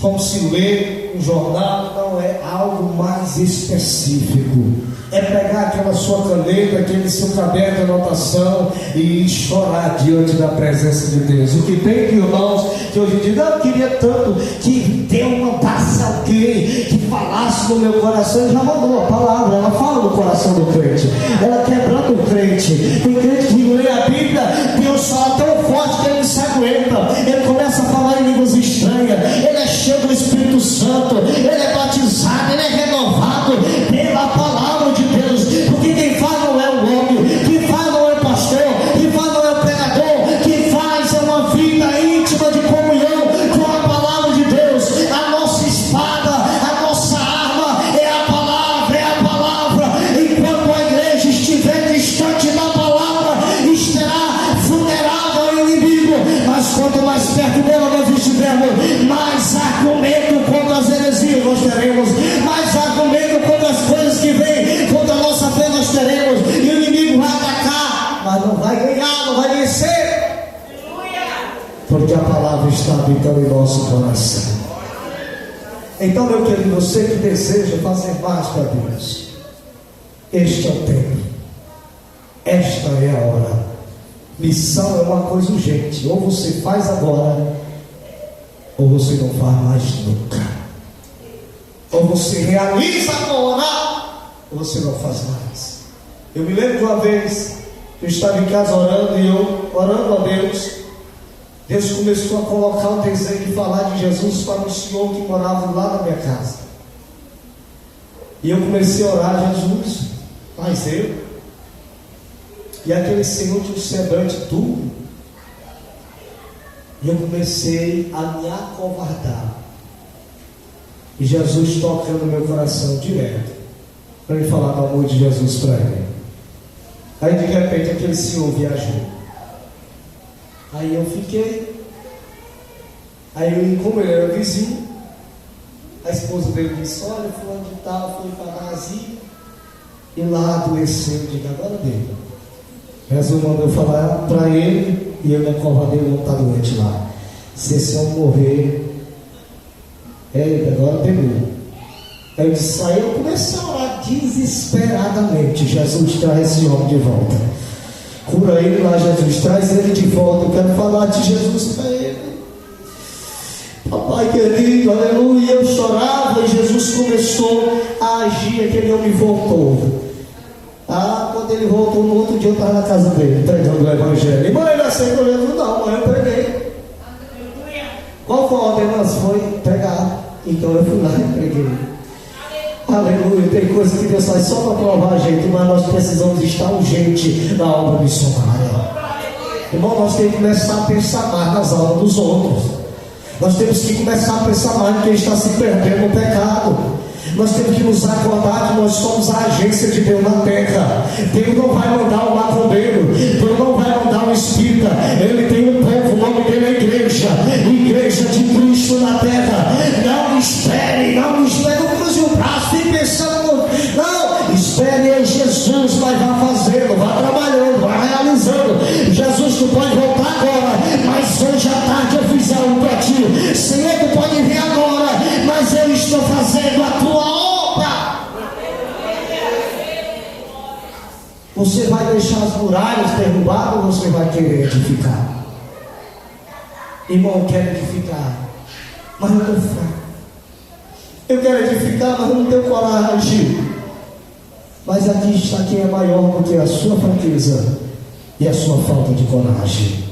S1: como se lê um jornal, não, é algo mais específico. É pegar aquela sua caneta, aquele seu caderno de anotação e chorar diante da presença de Deus. O que tem, irmãos, que hoje em dia eu queria tanto que Deus mandasse alguém que falasse no meu coração. Ele já mandou a palavra, ela fala no coração do crente, ela quebrando o crente. Tem crente que lê a Bíblia, Deus fala tão forte que ele se aguenta, ele começa a falar em línguas estranhas, ele é cheio do Espírito Santo, ele é batizado, ele é renovado pela palavra de Deus, porque quem faz não é o homem, quem faz não é o pastor, quem faz não é o pregador, quem faz é uma vida íntima de comunhão com a palavra de Deus. A nossa espada, a nossa arma é a palavra, é a palavra. Enquanto a igreja estiver distante da palavra, estará vulnerável ao inimigo, mas quanto mais perto dela nós estivermos, mais argumento contra as heresias nós teremos, mais argumento contra as coisas que vêm contra a nossa fé nós teremos, e o inimigo vai atacar, mas não vai ganhar, não vai vencer, porque a palavra está habitando em nosso coração. Então, meu querido, você que deseja fazer mais para Deus, este é o tempo, esta é a hora. Missão é uma coisa urgente, ou você faz agora, ou você não faz mais nunca. Ou você realiza agora, ou você não faz mais. Eu me lembro de uma vez, eu estava em casa orando, e eu orando a Deus, Deus começou a colocar o desejo de falar de Jesus para um senhor que morava lá na minha casa. E eu comecei a orar: Jesus, mas eu. E aquele senhor tinha um semblante duro. E eu comecei a me acovardar. E Jesus toca no meu coração direto, para me falar do amor de Jesus para ele. Aí de repente aquele senhor viajou. Aí eu fiquei. Aí como ele era vizinho, a esposa dele disse: olha, fulano de tal foi para Brasília e lá adoeceu. Eu digo: agora dele. Jesus mandou falar para ele, e eu me acovardei, não está doente lá. Se esse homem morrer, agora pegou. Aí eu disse: aí eu comecei a orar desesperadamente: Jesus, traz esse homem de volta. Cura ele lá, Jesus, traz ele de volta. Eu quero falar de Jesus para ele. Papai querido, aleluia. Eu chorava e Jesus começou a agir. Aquele homem voltou. Quando ele voltou no outro dia, eu estava na casa dele, pregando o evangelho. E mãe, ele aceitou Jesus? Não, mãe, eu preguei. Qual foi a ordenança? Foi pregar. Então eu fui lá e preguei. Aleluia. Tem coisa que Deus faz só para provar a gente, mas nós precisamos estar urgente na obra missionária. Irmão, nós temos que começar a pensar mais nas aulas dos outros. Nós temos que começar a pensar mais em quem está se perdendo no pecado. Nós temos que nos acordar que nós somos a agência de Deus na terra. Deus não vai mandar um macumbeiro, Deus não vai mandar um espírita. Ele tem um povo, o nome dele é igreja, igreja de Cristo na terra. Não espere, não cruze o braço e pensando, não, espere em Jesus, mas vá fazendo, vá trabalhando, vá realizando. Jesus, tu pode voltar agora, mas hoje à tarde eu fiz algo para ti. Senhor, tu pode vir agora, mas eu estou fazendo a tua obra. Você vai deixar as muralhas derrubadas ou você vai querer edificar? Irmão, eu quero edificar, mas não estou fraco. Eu quero edificar, mas não tenho coragem. Mas aqui está quem é maior do que a sua fraqueza e a sua falta de coragem.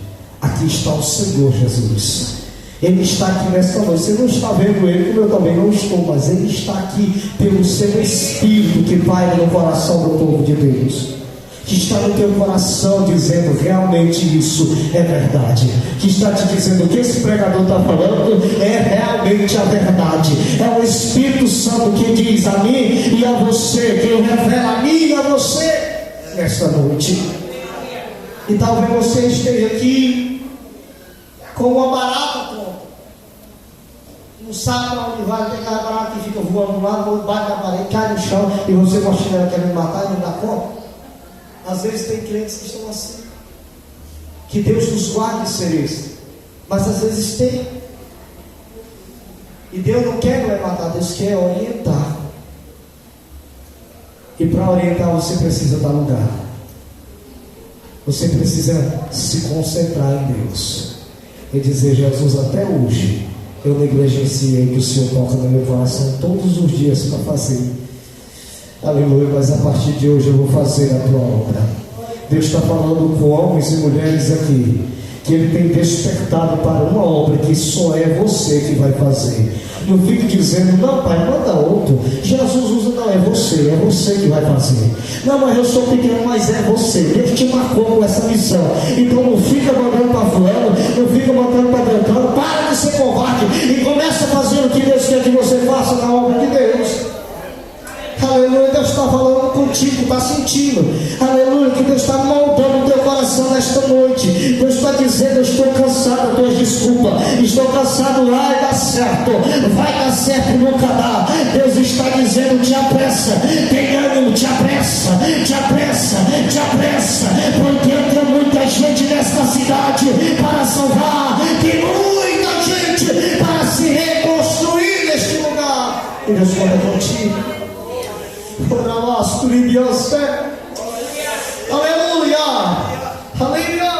S1: Aqui está o Senhor Jesus. Ele está aqui nesta noite. Você não está vendo ele, como eu também não estou, mas ele está aqui pelo seu Espírito que vai no coração do povo de Deus, que está no teu coração dizendo: realmente isso é verdade, que está te dizendo: o que esse pregador está falando é realmente a verdade. É o Espírito Santo que diz a mim e a você, que revela a mim e a você nesta noite. E talvez você esteja aqui com uma barata pronta, não sabe para onde vai, tem aquela barata que fica voando lá, bate na parede, cai no chão e você com a chinela querendo matar e não dá conta. Às vezes tem clientes que estão assim. Que Deus nos guarde de ser esse. Mas às vezes tem. E Deus não quer não é matar, Deus quer orientar. E para orientar você precisa dar lugar. Você precisa se concentrar em Deus. E dizer: Jesus, até hoje eu negligenciei que o Senhor toca no meu coração todos os dias para fazer. Aleluia, mas a partir de hoje eu vou fazer a tua obra. Deus está falando com homens e mulheres aqui, que Ele tem despertado para uma obra que só é você que vai fazer. Não fique dizendo: não, pai, manda outro. Jesus usa, não, é você que vai fazer. Não, mas eu sou pequeno, mas é você. Deus te marcou com essa missão. Então não fica mandando para fulano, não fica mandando para Beltrano. Para de ser covarde e começa a fazer o que Deus quer que você faça na obra de Deus. Aleluia, Deus está falando contigo, está sentindo. Aleluia, que Deus está moldando o teu coração nesta noite. Deus está dizendo: eu estou cansado das tuas desculpas, estou cansado, vai dar certo, vai dar certo e nunca dá. Deus está dizendo: te apressa, tem ânimo, te apressa, te apressa, te apressa, porque entra muita gente nesta cidade para salvar, tem muita gente para se reconstruir neste lugar. E Deus fala contigo. Aleluia, aleluia,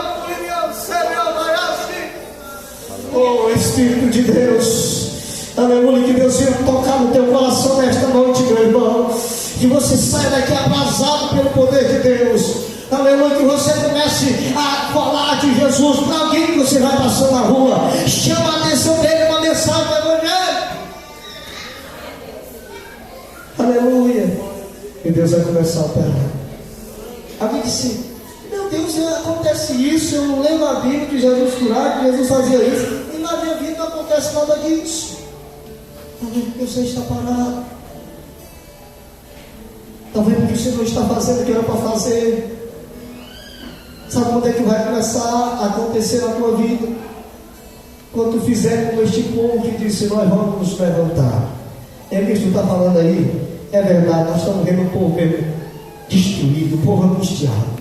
S1: oh Espírito de Deus, aleluia, que Deus venha tocar no teu coração nesta noite, meu irmão, que você saia daqui abrasado pelo poder de Deus,
S2: Aleluia, que você comece a falar de Jesus para alguém que você vai passando na rua. Chama a atenção dele, uma mensagem do Evangelho. Aleluia. E Deus vai começar a operar. Alguém disse: meu Deus, acontece isso, eu não leio na Bíblia que Jesus curava, que Jesus fazia isso, e na minha vida não acontece nada disso. Talvez porque você está parado, talvez porque você não está fazendo o que era para fazer. Sabe quando é que vai começar a acontecer na tua vida? Quando tu fizer como este povo que disse: nós vamos nos levantar. É isso que tu está falando aí? É verdade, nós estamos vendo o povo destruído, o povo angustiado.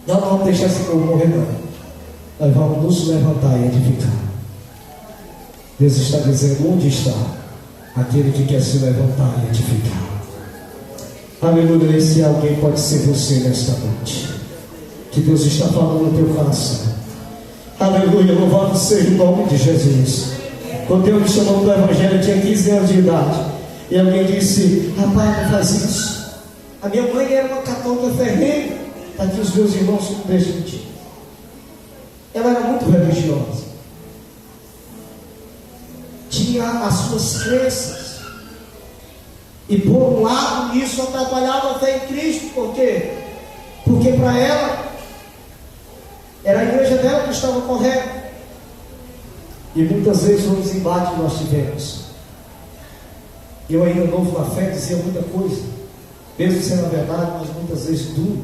S2: Não vamos deixar esse povo morrer, não. Nós vamos nos levantar e edificar. Deus está dizendo: onde está aquele que quer se levantar e edificar? Aleluia. Esse alguém pode ser você nesta noite, que Deus está falando no teu coração. Aleluia, louvado seja o nome de Jesus. Quando Deus me chamou do Evangelho, eu tinha 15 anos de idade, e alguém disse: rapaz, não faz isso. A minha mãe era uma católica ferrenha, está aqui os meus irmãos com desde o dia. Ela era muito religiosa, tinha as suas crenças, e por um lado isso atrapalhava a fé em Cristo. Por quê? Porque para ela era a igreja dela que estava correta. E muitas vezes nos embates nós tivemos. Eu ainda novo na fé dizia muita coisa, mesmo sendo a verdade, mas muitas vezes duro.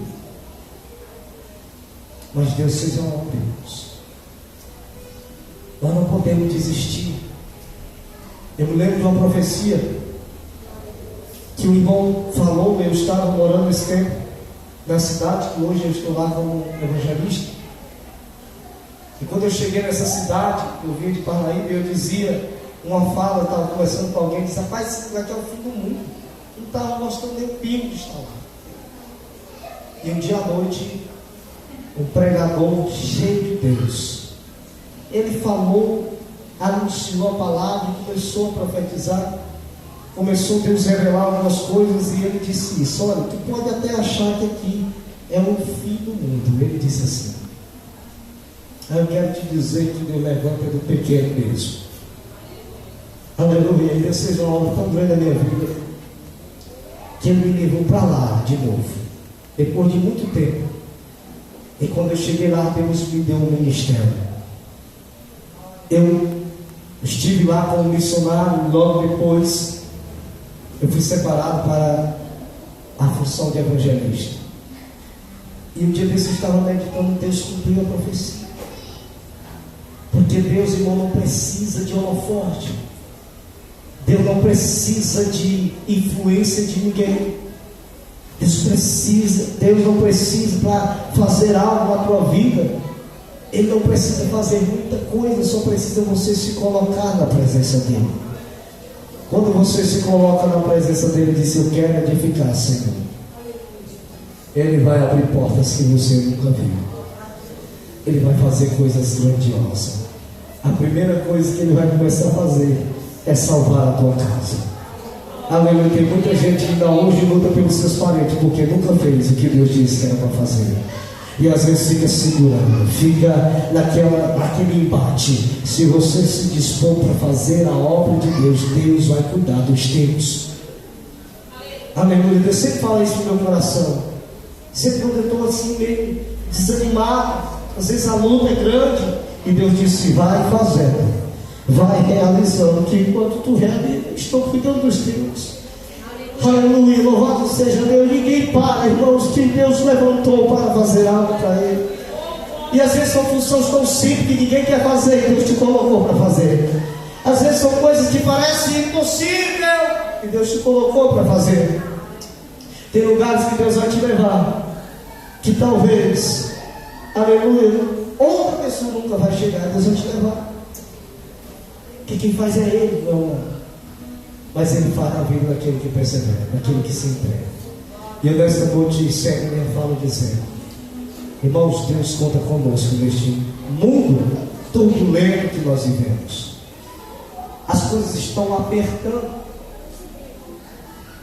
S2: Mas Deus seja um homem. Nós não podemos desistir. Eu me lembro de uma profecia que o irmão falou. Eu estava morando esse tempo na cidade, que hoje eu estou lá como evangelista. E quando eu cheguei nessa cidade, eu vim de Paraíba, eu dizia uma fala, eu estava conversando com alguém, disse: rapaz, esse lugar aqui é o fim do mundo. Não estava mostrando nem o pingo de estar lá. E um dia à noite, um pregador cheio de Deus, ele falou, anunciou a palavra, começou a profetizar, começou Deus a revelar algumas coisas, e ele disse isso: olha, tu pode até achar que aqui é o fim do mundo. Ele disse assim: eu quero te dizer que Deus levanta do pequeno mesmo. Aleluia. E Deus seja uma obra tão grande na minha vida, que Ele me levou para lá de novo, depois de muito tempo. E quando eu cheguei lá, Deus me deu um ministério. Eu estive lá como missionário. Logo depois eu fui separado para a função de evangelista. E um dia desse eu estava meditando, Deus cumpriu a profecia. Porque Deus, irmão, não precisa de holofote. Deus não precisa de influência de ninguém. Deus não precisa para fazer algo na tua vida. Ele não precisa fazer muita coisa, só precisa você se colocar na presença dele. Quando você se coloca na presença dele e diz: eu quero edificar, Senhor, Ele vai abrir portas que você nunca viu. Ele vai fazer coisas grandiosas. A primeira coisa que Ele vai começar a fazer é salvar a tua casa. Aleluia. Tem muita gente que ainda hoje luta pelos seus parentes, porque nunca fez o que Deus disse que era para fazer. E às vezes fica segurando, fica naquele embate. Se você se dispor para fazer a obra de Deus, Deus vai cuidar dos teus. Aleluia. Deus sempre fala isso no meu coração. Sempre quando eu estou assim meio desanimado, às vezes a luta é grande, e Deus disse: vai fazendo, vai realizando, que enquanto tu realiza, estou cuidando dos teus. Aleluia, louvado seja Deus. Ninguém para, irmãos, que Deus levantou para fazer algo para Ele. E às vezes são funções tão simples que ninguém quer fazer, e Deus te colocou para fazer. Às vezes são coisas que parecem impossível, e Deus te colocou para fazer. Tem lugares que Deus vai te levar, que talvez, aleluia, outra pessoa nunca vai chegar. Deus vai te levar, que quem faz é Ele, não. Mas Ele fará a vida daquele que persevera, daquele que se entrega. E eu nesta noite encerro minha fala dizendo: irmãos, Deus conta conosco neste mundo turbulento que nós vivemos. As coisas estão apertando,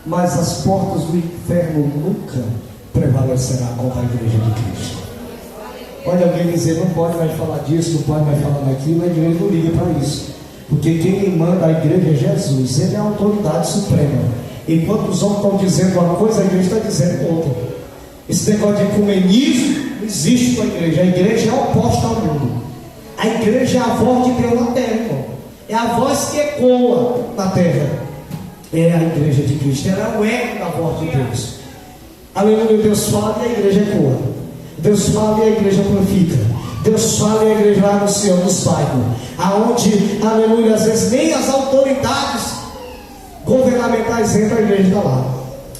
S2: mas as portas do inferno nunca prevalecerá contra a igreja de Cristo. Pode alguém dizer, não pode mais falar disso, não pode mais falar daquilo, a igreja não liga para isso. Porque quem manda a igreja é Jesus, ele é a autoridade suprema. Enquanto os homens estão dizendo uma coisa, a igreja está dizendo outra. Esse negócio de ecumenismo não existe com a igreja. A igreja é oposta ao mundo. A igreja é a voz de Deus na terra, irmão. É a voz que ecoa na terra. É a igreja de Cristo. Ela é o eco da voz de Deus. Aleluia, Deus fala e a igreja ecoa. Deus fala e a igreja amplifica. Deus fala e a igreja vai anunciando os bairros. Aonde, aleluia, às vezes nem as autoridades governamentais entram, a igreja está lá,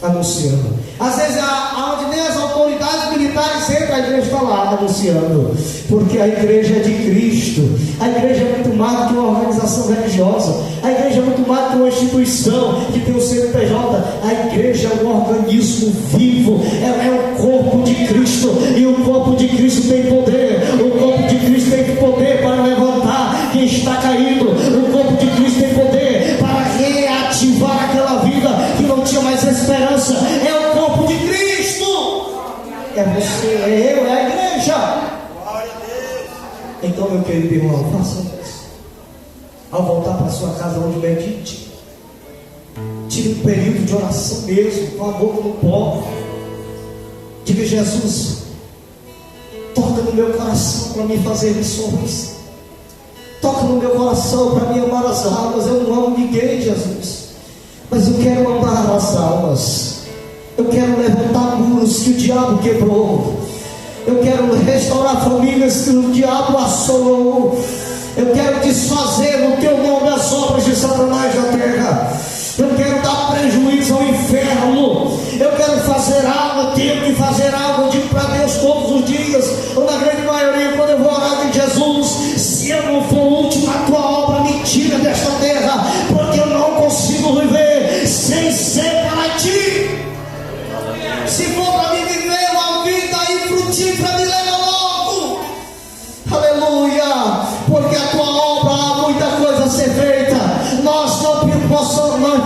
S2: anunciando. Às vezes, aonde nem as autoridades militares entram, a igreja está lá, anunciando. Porque a igreja é de Cristo. A igreja é muito mais do que uma organização religiosa. A igreja é muito mais do que uma instituição que tem o CNPJ. A igreja é um organismo vivo. Ela é o corpo de Cristo. E o corpo de Cristo tem poder. O corpo de Cristo tem poder para levantar quem está caído. O corpo de Cristo tem poder para reativar aquela vida que não tinha mais esperança. É o corpo de Cristo. É você, é eu, é a igreja. Então, meu querido irmão, faça isso. Ao voltar para sua casa, onde medite, tire um período de oração mesmo, com a boca no pó. Diga: Jesus, toca no meu coração para me fazer missões. Toca no meu coração para me amar as almas. Eu não amo ninguém, Jesus, mas eu quero amar as almas. Eu quero levantar muros que o diabo quebrou. Eu quero restaurar famílias que o diabo assolou. Eu quero desfazer no teu nome as obras de Satanás na terra. Eu quero dar prejuízo ao inferno. Eu quero fazer algo, tenho que fazer algo. Eu digo para Deus todos os dias, ou na grande maioria, quando eu vou orar de Jesus: se eu não for o último, a tua obra me tira desta terra, porque eu não consigo viver sem ser para ti. Se for para mim viver uma vida infrutífera, me leva logo. Aleluia. Porque a tua obra há muita coisa a ser feita. Nós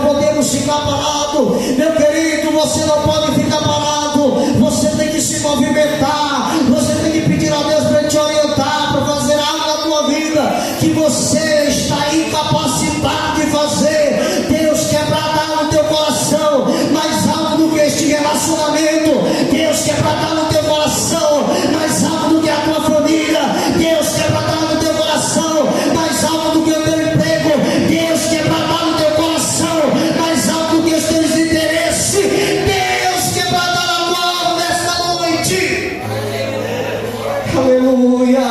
S2: podemos ficar parados. Meu querido, você não pode ficar parado. Você tem que se movimentar. Você tem que pedir a Deus para te orientar, para fazer algo na tua vida que você está incapacitado de fazer. Deus quer dar no teu coração mais algo do que este relacionamento. Deus quer dar no teu coração mais algo do que a tua família. Deus quer dar no teu coração mais algo do que o teu emprego. Deus quer dar no teu coração mais algo do que os teus interesses. Deus quer dar a tua alma nesta noite. Aleluia.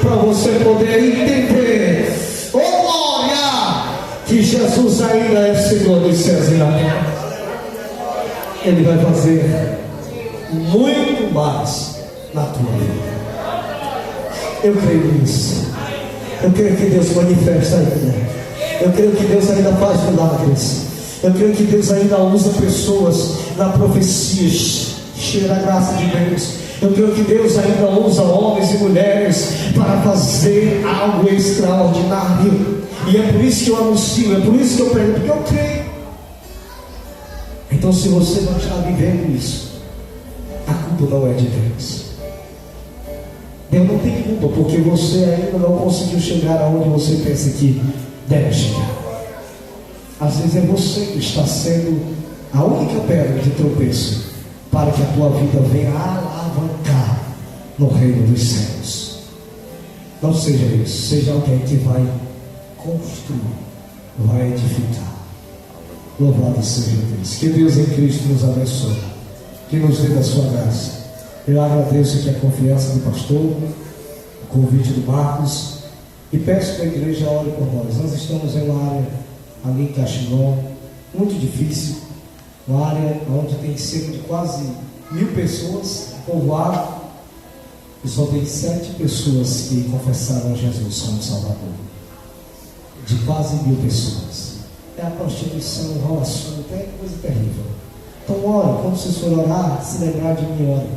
S2: Para você poder entender, oh glória, que Jesus ainda é Senhor dos céus e da terra. Ele vai fazer muito mais na tua vida. Eu creio nisso. Eu creio que Deus manifesta ainda. Eu creio que Deus ainda faz milagres. Eu creio que Deus ainda usa pessoas na profecia, cheia da graça de Deus. Eu creio que Deus ainda usa homens e mulheres para fazer algo extraordinário. E é por isso que eu anuncio, é por isso que eu prego, porque eu creio. Então, se você não está vivendo isso, a culpa não é de Deus. Deus não tem culpa, porque você ainda não conseguiu chegar aonde você pensa que deve chegar. Às vezes é você que está sendo a única pedra de tropeço para que a tua vida venha alavancar no reino dos céus. Não seja isso, seja alguém que vai construir, vai edificar. Louvado seja Deus. Que Deus em Cristo nos abençoe, que nos dê da sua graça. Eu agradeço aqui a confiança do pastor, o convite do Marcos, e peço que a igreja ore por nós. Nós estamos em uma área ali em Caxiló, muito difícil, uma área onde tem cerca de quase 1000 pessoas, povoado, e só tem 7 pessoas que confessaram Jesus como Salvador, de quase 1000 pessoas. É a prostituição, o assunto, é coisa terrível. Então ore, quando vocês forem orar, se lembrar de mim, ore.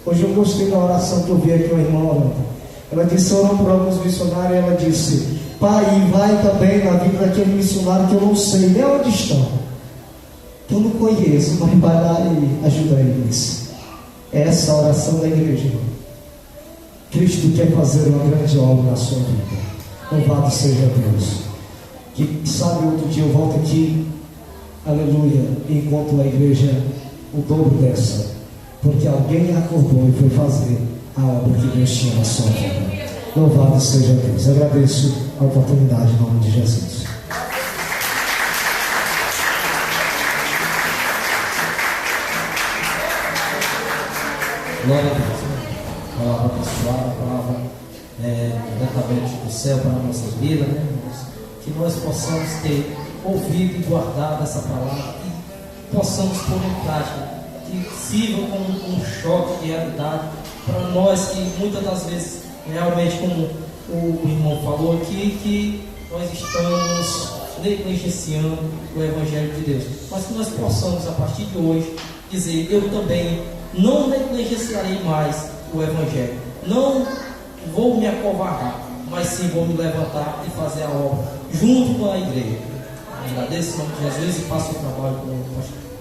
S2: Hoje eu gostei da oração que eu vi aqui uma irmã orando. Ela disse, orando por alguns missionários, ela disse: Pai, vai também na vida daquele missionário que eu não sei nem onde estão, Eu não conheço, mas vai lá e ajuda eles. Essa é a oração da igreja. Cristo quer fazer uma grande obra na sua vida. Louvado seja Deus. Que sabe, outro dia eu volto aqui, aleluia, e encontro na igreja o dobro dessa. Porque alguém acordou e foi fazer a obra que Deus tinha na sua vida. Louvado seja Deus. Eu agradeço a oportunidade em nome de Jesus.
S3: Glória a Deus. Palavra abençoada, palavra diretamente do céu para nossas vidas, né, irmãos? Que nós possamos ter ouvido e guardado essa palavra e possamos pôr em prática, que sirva como um choque de realidade para nós que muitas das vezes, realmente, como o irmão falou aqui, que nós estamos negligenciando o Evangelho de Deus, mas que nós possamos, a partir de hoje, dizer: eu também não negligenciarei mais o Evangelho, não vou me acovardar, mas sim vou me levantar e fazer a obra junto com a igreja. Agradeço em nome de Jesus e passo o trabalho com o pastor.